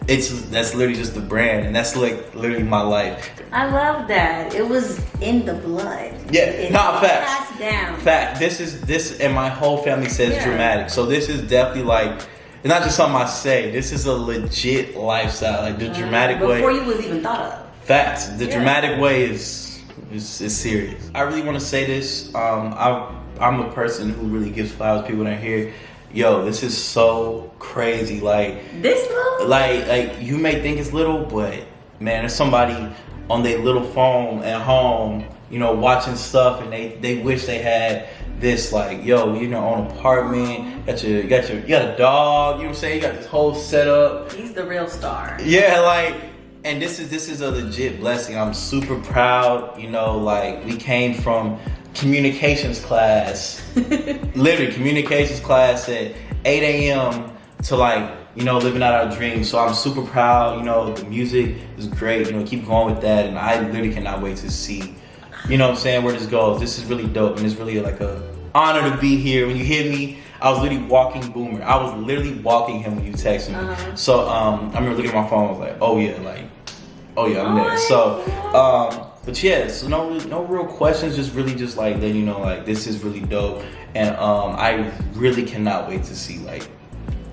that's literally just the brand, and that's like literally my life. I love that. It was in the blood. Yeah, not facts. Passed down. Fact. This, and my whole family says dramatic. So this is definitely like, it's not just something I say. This is a legit lifestyle. Like the dramatic way. Before you was even thought of. Facts. The dramatic way is serious. I really want to say this. I'm a person who really gives flowers to people that are here. Yo, this is so crazy. Like this little. Like you may think it's little, but man, there's somebody on their little phone at home, you know, watching stuff, and they wish they had this. Like, yo, you know, own apartment, you got a dog, you know what I'm saying? You got this whole setup. He's the real star. Yeah, like, and this is a legit blessing. I'm super proud. You know, like we came from communications class, literally communications class at 8 a.m. to like, you know, living out our dreams. So I'm super proud. You know, the music is great. You know, keep going with that. And I literally cannot wait to see, you know what I'm saying, where this goes. This is really dope. And it's really like a honor to be here. When you hear me, I was literally walking Boomer. I was literally walking him when you texted me. So I remember looking at my phone. I was like, oh yeah, I'm there. So, but yeah, so no real questions. Just really just like letting you know, like this is really dope. And I really cannot wait to see like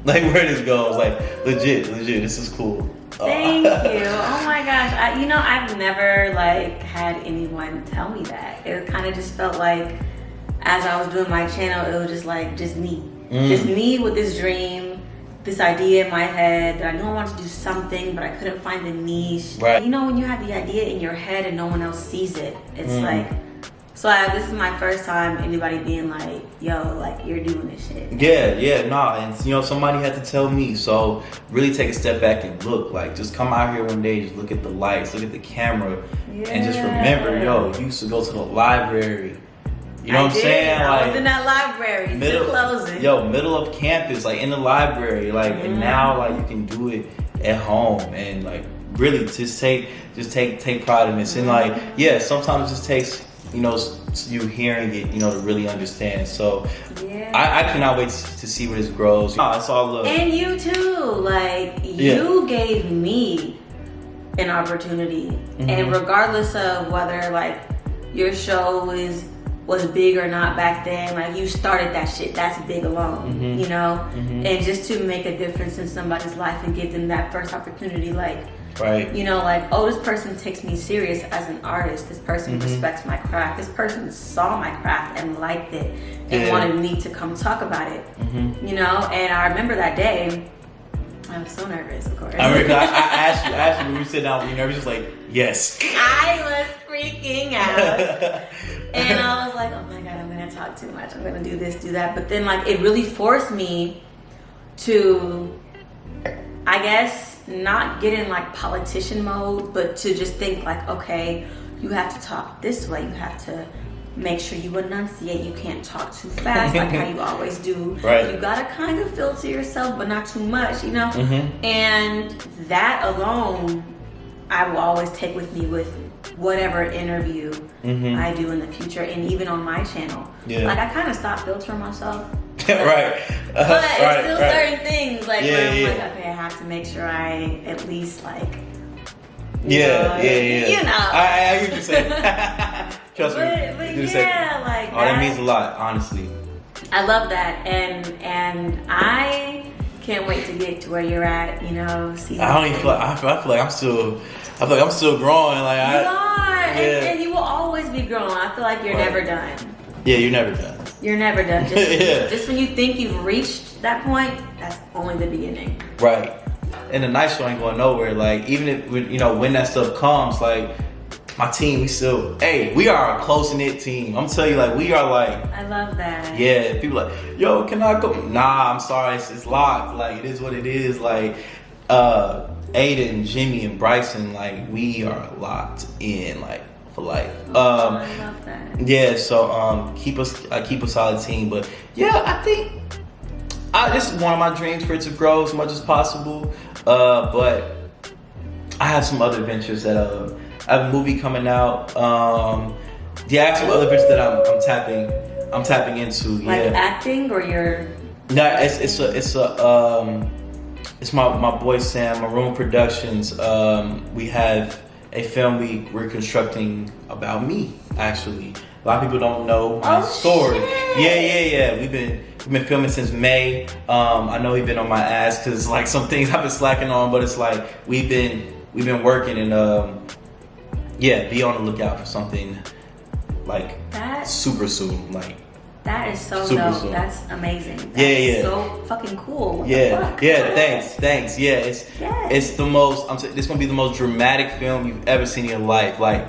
where this goes. Like legit, this is cool. Thank you. Oh my gosh. I've never like had anyone tell me that. It kind of just felt like as I was doing my channel, it was just me. Just me with this dream, this idea in my head that I knew I wanted to do something, but I couldn't find the niche. Right. You know, when you have the idea in your head and no one else sees it, it's like, this is my first time anybody being like, yo, like you're doing this shit. Yeah, nah, and you know, somebody had to tell me. So really take a step back and look, like just come out here one day, just look at the lights, look at the camera, and just remember, yo, you used to go to the library. You know what I'm saying? I was in that library, still closing. Yo, middle of campus, like in the library, like, and now like you can do it at home, and like really just take pride in this, and like sometimes it just takes, you know, you hearing it, you know, to really understand. So I cannot wait to see where this grows. It's all love. And you too, like you gave me an opportunity, and regardless of whether like your show was big or not back then, like you started that shit. That's big alone, you know. And just to make a difference in somebody's life and give them that first opportunity, like. Right. You know, like, oh, this person takes me serious as an artist. This person respects my craft. This person saw my craft and liked it and wanted me to come talk about it. You know, and I remember that day. I was so nervous, of course. I remember I asked you when we sit down, were you nervous? Just like, yes. I was freaking out. And I was like, oh my God, I'm going to talk too much. I'm going to do this, do that. But then, like, it really forced me to, I guess, not get in like politician mode, but to just think like, okay, you have to talk this way. You have to make sure you enunciate. You can't talk too fast like how you always do. Right. You gotta kind of filter yourself, but not too much, you know? And that alone, I will always take with me with whatever interview I do in the future, and even on my channel. Like I kind of stopped filtering myself. Right. But it's still certain things like where I'm like, okay, I have to make sure I at least like. Yeah. You know. I hear you say. Trust me. But yeah, like that means a lot, honestly. I love that, and I can't wait to get to where you're at. You know, I don't even feel like, I feel like I'm still growing. Like you are, and you will always be growing. I feel like you're never done. Yeah, you're never done. You're never done. Just when you think you've reached that point, that's only the beginning. Right. And the nice show ain't going nowhere. Like, even if, when that stuff comes, like, my team, we are a close-knit team. I'm telling you, like, we are like... I love that. Yeah, people like, yo, can I go? Nah, I'm sorry, it's locked. Like, it is what it is. Like, Aiden, Jimmy, and Bryson, like, we are locked in, like, for life. I love that. Yeah, so keep a solid team. But yeah, I think this is one of my dreams for it to grow as much as possible. But I have some other ventures that I have a movie coming out. I have some other ventures that I'm tapping into. Like acting, or you're? No, it's my boy Sam, Maroon Productions. We have a film we're constructing about me, actually. A lot of people don't know my story. Shit. Yeah. We've been filming since May. I know we've been on my ass because like some things I've been slacking on, but it's like we've been working and be on the lookout for something like super soon. Like that is so super dope. soon. That's amazing. That's so fucking cool. What the fuck? Thanks. Yeah, it's the most. This gonna be the most dramatic film you've ever seen in your life. Like.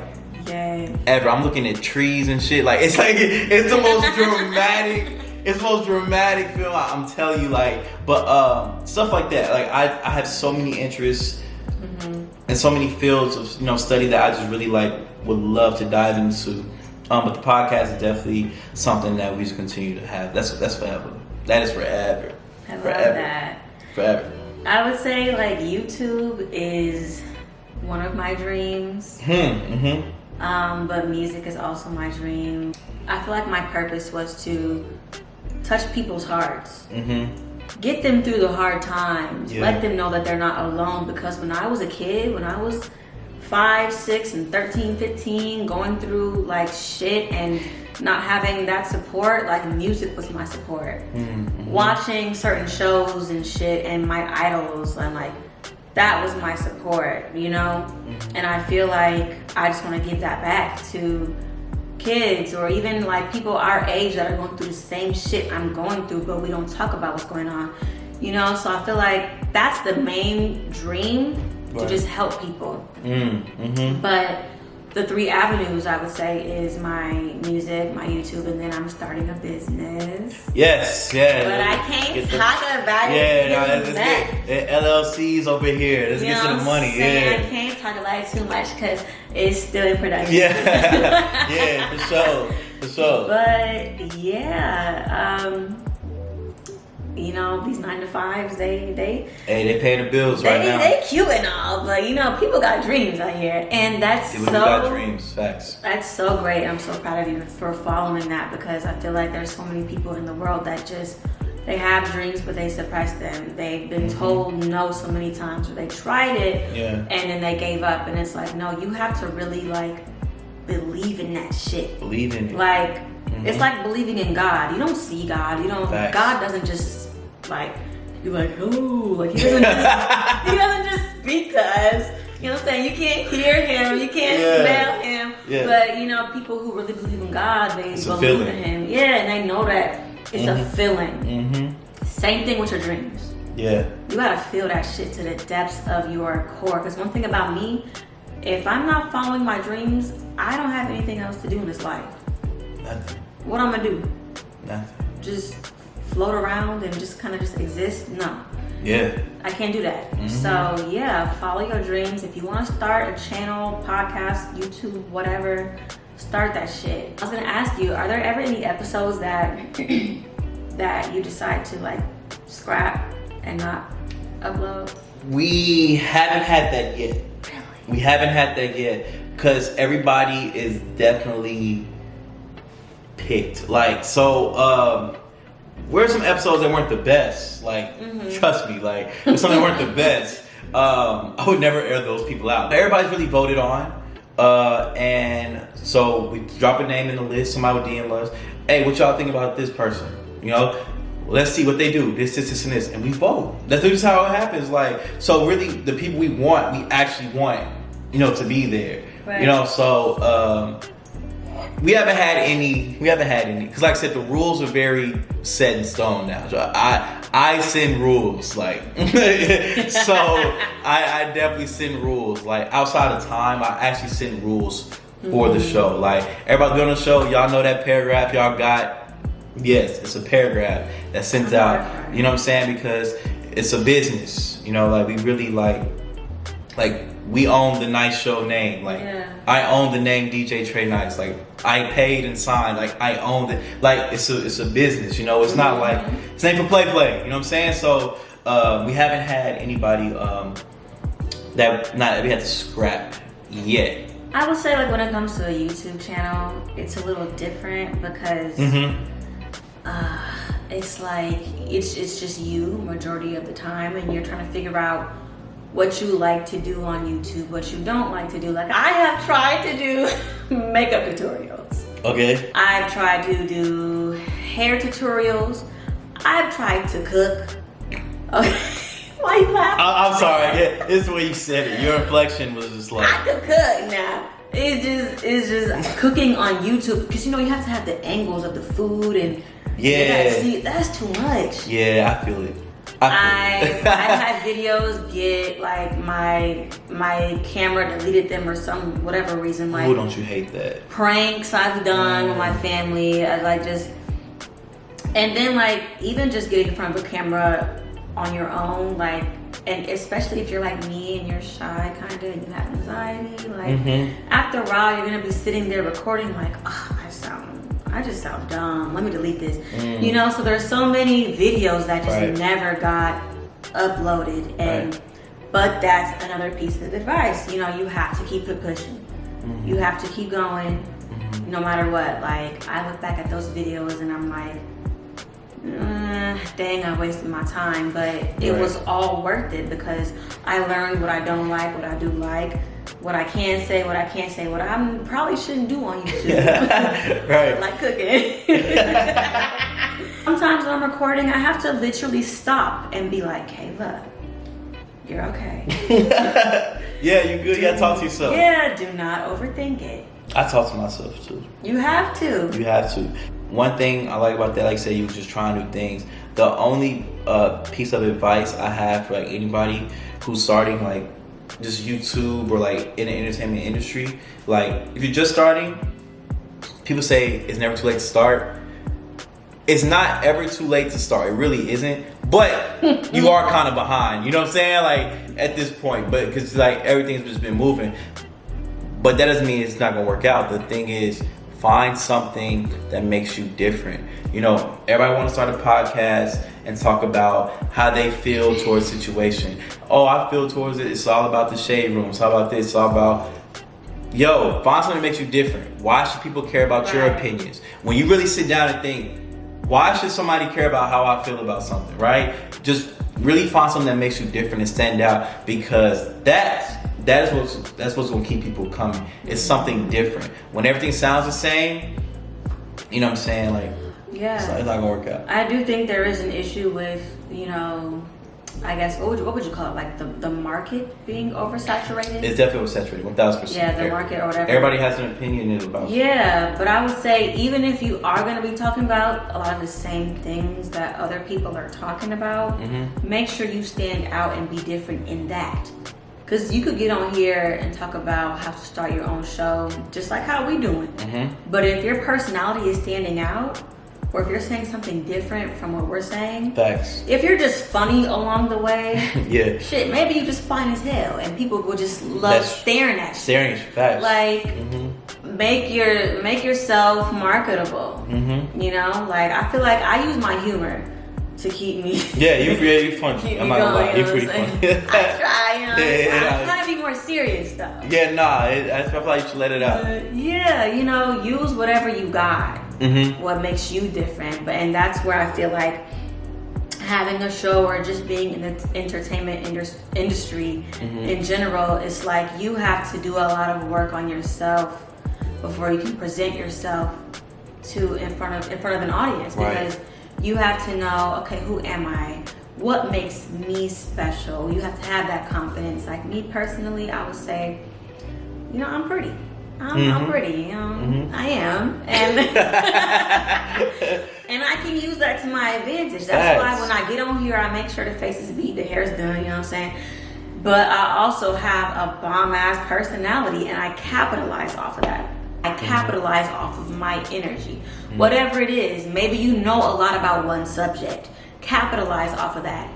Yay. Ever. I'm looking at trees and shit. Like it's the most dramatic. It's the most dramatic film. I'm telling you, like, but stuff like that. Like I have so many interests and so many fields of study that I just really like would love to dive into. But the podcast is definitely something that we just continue to have. That's forever. That is forever. I love that. Forever. I would say like YouTube is one of my dreams. But music is also my dream. I feel like my purpose was to touch people's hearts. Get them through the hard times. Let them know that they're not alone. Because when I was a kid, when I was 5, 6, and 13, 15, going through like shit and not having that support, like music was my support. Watching certain shows and shit and my idols and like that was my support, and I feel like I just want to give that back to kids or even like people our age that are going through the same shit I'm going through, but we don't talk about what's going on, so I feel like that's the main dream, to just help people. But the 3 avenues I would say is my music, my YouTube, and then I'm starting a business. Yes. But I can't talk about it. Let's get LLCs over here. Let's get to the money. I can't talk about it too much because it's still in production. Yeah, for sure. But yeah, these 9 to 5s, they pay the bills right now. They cute and all, but people got dreams out here, and that's we got dreams. Facts. That's so great. I'm so proud of you for following that, because I feel like there's so many people in the world that they have dreams, but they suppress them. They've been told no so many times, or they tried it, and then they gave up. And it's like, no, you have to really like believe in that shit. Believe in it. Like it's like believing in God. You don't see God. You don't. Facts. God doesn't just like you're like, oh, like he doesn't just speak to us. You know what I'm saying? You can't hear him, you can't smell him. But people who really believe in God, they believe in him. Yeah, and they know that it's a feeling. Same thing with your dreams. Yeah. You gotta feel that shit to the depths of your core. Because one thing about me, if I'm not following my dreams, I don't have anything else to do in this life. Nothing. What I'm gonna do? Nothing. Just float around and just kind of just exist? No. Yeah. I can't do that. So yeah, follow your dreams. If you want to start a channel, podcast, YouTube, whatever, start that shit. I was gonna ask you, are there ever any episodes that that you decide to like scrap and not upload? We haven't had that yet. Really? We haven't had that yet because everybody is definitely picked. Like, so where are some episodes that weren't the best? Like, trust me, like, if some that weren't the best, I would never air those people out. Everybody's really voted on. And so we drop a name in the list. Somebody would DM us, hey, what y'all think about this person? You know, let's see what they do. This, and this. And we vote. That's just how it happens. Like, so really, the people we want, we actually want, you know, to be there. Right. You know, so we haven't had any, because like I said, the rules are very set in stone now. So I send rules, like, so I definitely send rules. Like, outside of time, I actually send rules for the show. Like, everybody on the show, y'all know that paragraph y'all got. Yes, it's a paragraph that sends out, you know what I'm saying? Because it's a business, you know, like, we really like we own the Nice Show name. Like, I own the name DJ TreyNice. Like, I paid and signed. Like, I owned it. Like, it's a business, you know. It's not like, it's ain't for play. You know what I'm saying? So we haven't had anybody that we had to scrap yet. I would say, like, when it comes to a YouTube channel, it's a little different because it's like it's just you majority of the time, and you're trying to figure out what you like to do on YouTube, what you don't like to do. Like, I have tried to do makeup tutorials. Okay. I've tried to do hair tutorials. I've tried to cook. Okay. Why you laughing? I'm sorry. Yeah, this is the way you said it. Your inflection was just like, I could cook now. It's just cooking on YouTube, because, you know, you have to have the angles of the food, and see, that's too much. Yeah, I feel it. I've had videos get like my camera deleted them or some whatever reason. Like, oh, don't you hate that? Pranks I've done with my family. I like just, and then like even just getting in front of a camera on your own, like, and especially if you're like me and you're shy kind of and you have anxiety, like after a while you're gonna be sitting there recording like, oh, I just sound dumb. Let me delete this. You know, so there's so many videos that just never got uploaded. And but that's another piece of advice. You know, you have to keep it pushing. You have to keep going no matter what. Like, I look back at those videos and I'm like, dang, I wasted my time. But it was all worth it, because I learned what I don't like, what I do like, what I can say, what I can't say, what I probably shouldn't do on YouTube. Like cooking. Sometimes when I'm recording, I have to literally stop and be like, hey, look, you're okay. Yeah, you good. You gotta talk to yourself. Yeah, do not overthink it. I talk to myself too. You have to. You have to. One thing I like about that, like I said, you was just trying new things. The only piece of advice I have for like anybody who's starting like just YouTube or like in the entertainment industry, like if you're just starting, people say it's never too late to start. It's not ever too late to start. It really isn't. But you are kind of behind. You know what I'm saying? Like at this point, but because like everything's just been moving. But that doesn't mean it's not gonna work out. The thing is, find something that makes you different. You know, everybody want to start a podcast and talk about how they feel towards a situation. Oh, I feel towards it. It's all about the shade room. It's all about this. It's all about, yo, find something that makes you different. Why should people care about your opinions? When you really sit down and think, why should somebody care about how I feel about something, right? Just really find something that makes you different and stand out, because that's what's gonna keep people coming. It's something different. When everything sounds the same, you know what I'm saying? Like, it's not gonna work out. I do think there is an issue with, you know, I guess, what would you call it? Like the market being oversaturated? It's definitely oversaturated, 1000%. Yeah, the market or whatever. Everybody has an opinion about it. Yeah, but I would say even if you are going to be talking about a lot of the same things that other people are talking about, make sure you stand out and be different in that. Because you could get on here and talk about how to start your own show, just like how we doing. But if your personality is standing out, or if you're saying something different from what we're saying, facts. If you're just funny along the way, shit, maybe you just fine as hell, and people will just love staring at you. Staring at you, facts. Like, make yourself marketable. You know, like I feel like I use my humor to keep me. You're funny. I'm not gonna lie, you're pretty funny. I try, you know. I'm trying to be more serious though. I feel like you should let it out. You know, use whatever you got. what makes you different. And that's where I feel like having a show or just being in the entertainment industry in general, it's like you have to do a lot of work on yourself before you can present yourself in front of an audience, because you have to know, okay, who am I? What makes me special? You have to have that confidence. Like me personally, I would say, you know, I'm pretty. I'm pretty, you know, I am, and and I can use that to my advantage. That's why when I get on here, I make sure the face is beat, the hair's done. You know what I'm saying? But I also have a bomb ass personality, and I capitalize off of that. I capitalize off of my energy, whatever it is. Maybe you know a lot about one subject. Capitalize off of that.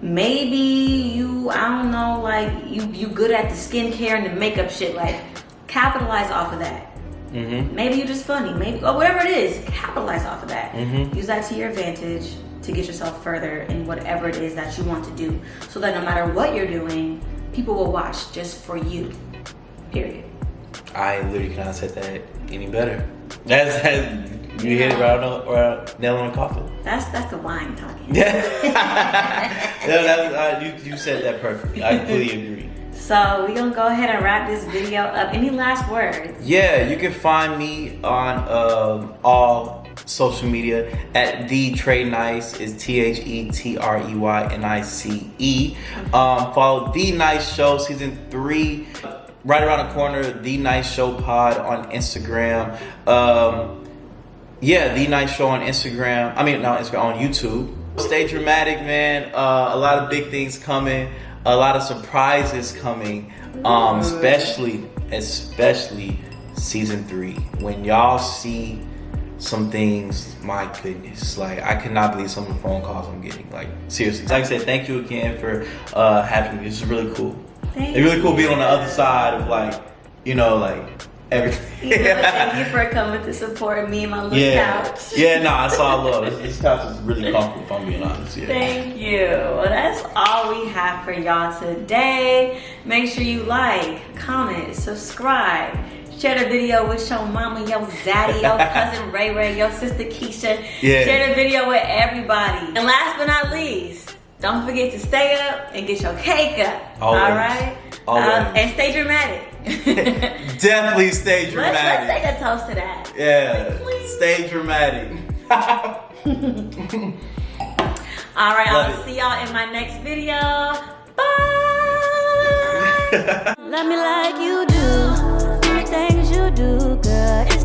Maybe you, I don't know, like you good at the skincare and the makeup shit, like. Capitalize off of that. Maybe you're just funny, maybe, or whatever it is, capitalize off of that. Use that to your advantage to get yourself further in whatever it is that you want to do, so that no matter what you're doing, people will watch just for you, period. I literally cannot say that any better. That's you hit it right nail on the coffin. That's the wine talking. Yeah. You said that perfectly. I completely agree. So we're gonna go ahead and wrap this video up. Any last words? Yeah, you can find me on all social media at the TreyNice. Is TheTreynice. Follow The Nice Show season 3 right around the corner. The Nice Show Pod on Instagram. The Nice Show on Instagram. On YouTube. Stay dramatic, man. A lot of big things coming. A lot of surprises coming, especially season 3. When y'all see some things, my goodness, like I cannot believe some of the phone calls I'm getting. Like seriously, like I said, thank you again for having me. This is really cool. It's really cool being on the other side of like, you know, like everything. Thank you for coming to support me and my little couch. I saw love. This couch is really comfortable, if I'm being honest. Yeah. Thank you. Well, that's all we have for y'all today. Make sure you like, comment, subscribe. Share the video with your mama, your daddy, your cousin Ray Ray, your sister Keisha. Share the video with everybody. And last but not least, don't forget to stay up and get your cake up. Always. All right? And stay dramatic. Definitely stay dramatic. Let's take a toast to that. Yeah. Stay dramatic. All right, I'll see y'all in my next video. Bye. Love me like you do, the things you do, girl.